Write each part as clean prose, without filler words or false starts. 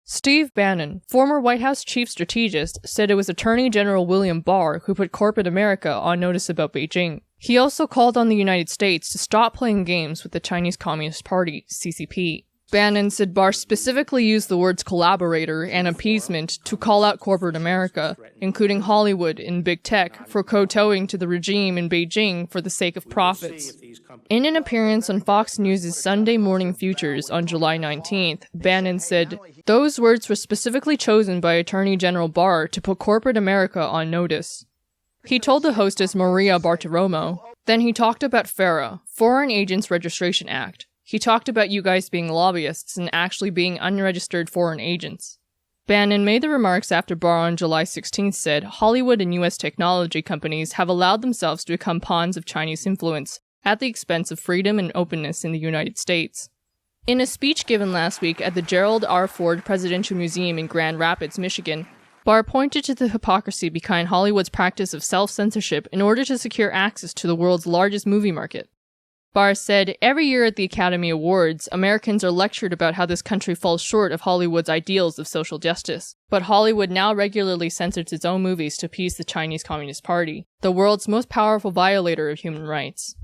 Steve Bannon, former White House chief strategist, said it was Attorney General William Barr who put corporate America on notice about Beijing. He also called on the United States to stop playing games with the Chinese Communist Party, CCP. Bannon said Barr specifically used the words collaborator and appeasement to call out corporate America, including Hollywood and big tech, for kowtowing to the regime in Beijing for the sake of profits. In an appearance on Fox News' Sunday Morning Futures on July 19th, Bannon said, "Those words were specifically chosen by Attorney General Barr to put corporate America on notice." He told the hostess Maria Bartiromo. Then he talked about FARA, Foreign Agents Registration Act. He talked about you guys being lobbyists and actually being unregistered foreign agents. Bannon made the remarks after Barr on July 16th said Hollywood and U.S. technology companies have allowed themselves to become pawns of Chinese influence at the expense of freedom and openness in the United States. In a speech given last week at the Gerald R. Ford Presidential Museum in Grand Rapids, Michigan, Barr pointed to the hypocrisy behind Hollywood's practice of self-censorship in order to secure access to the world's largest movie market. Barr said, "Every year at the Academy Awards, Americans are lectured about how this country falls short of Hollywood's ideals of social justice. But Hollywood now regularly censors its own movies to appease the Chinese Communist Party, the world's most powerful violator of human rights."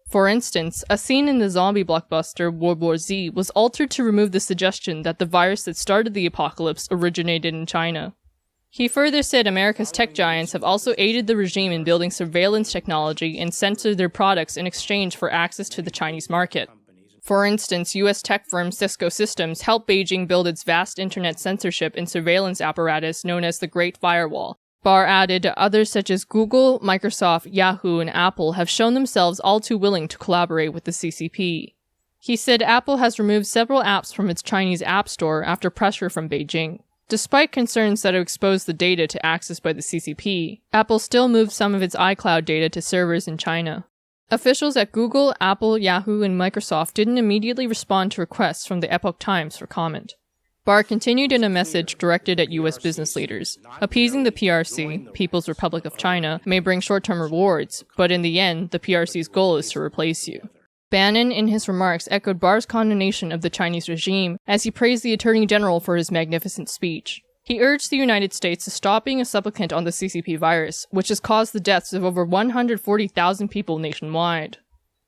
For instance, a scene in the zombie blockbuster World War Z was altered to remove the suggestion that the virus that started the apocalypse originated in China. He further said America's tech giants have also aided the regime in building surveillance technology and censored their products in exchange for access to the Chinese market. For instance, U.S. tech firm Cisco Systems helped Beijing build its vast internet censorship and surveillance apparatus known as the Great Firewall. Barr added, others such as Google, Microsoft, Yahoo, and Apple have shown themselves all too willing to collaborate with the CCP. He said Apple has removed several apps from its Chinese App Store after pressure from Beijing. Despite concerns that it exposed the data to access by the CCP, Apple still moved some of its iCloud data to servers in China. Officials at Google, Apple, Yahoo, and Microsoft didn't immediately respond to requests from the Epoch Times for comment. Barr continued in a message directed at U.S. business leaders. Appeasing the PRC, People's Republic of China, may bring short-term rewards, but in the end, the PRC's goal is to replace you. Bannon, in his remarks, echoed Barr's condemnation of the Chinese regime as he praised the Attorney General for his magnificent speech. He urged the United States to stop being a supplicant on the CCP virus, which has caused the deaths of over 140,000 people nationwide.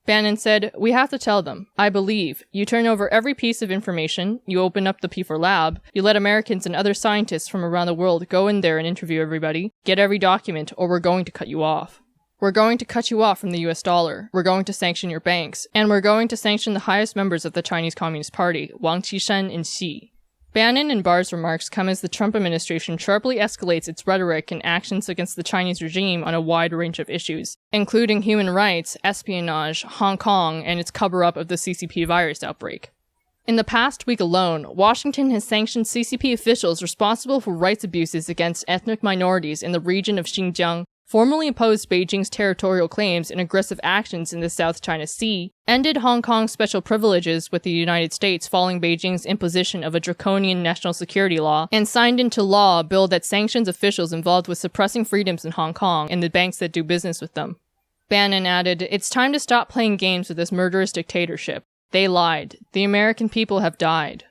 Bannon said, "We have to tell them, I believe, you turn over every piece of information, you open up the P4 lab, you let Americans and other scientists from around the world go in there and interview everybody, get every document, or we're going to cut you off. We're going to cut you off from the US dollar, we're going to sanction your banks, and we're going to sanction the highest members of the Chinese Communist Party, Wang Qishan and Xi." Bannon and Barr's remarks come as the Trump administration sharply escalates its rhetoric and actions against the Chinese regime on a wide range of issues, including human rights, espionage, Hong Kong, and its cover-up of the CCP virus outbreak. In the past week alone, Washington has sanctioned CCP officials responsible for rights abuses against ethnic minorities in the region of Xinjiang, formally opposed Beijing's territorial claims and aggressive actions in the South China Sea, ended Hong Kong's special privileges with the United States following Beijing's imposition of a draconian national security law, and signed into law a bill that sanctions officials involved with suppressing freedoms in Hong Kong and the banks that do business with them. Bannon added, "It's time to stop playing games with this murderous dictatorship. They lied. The American people have died."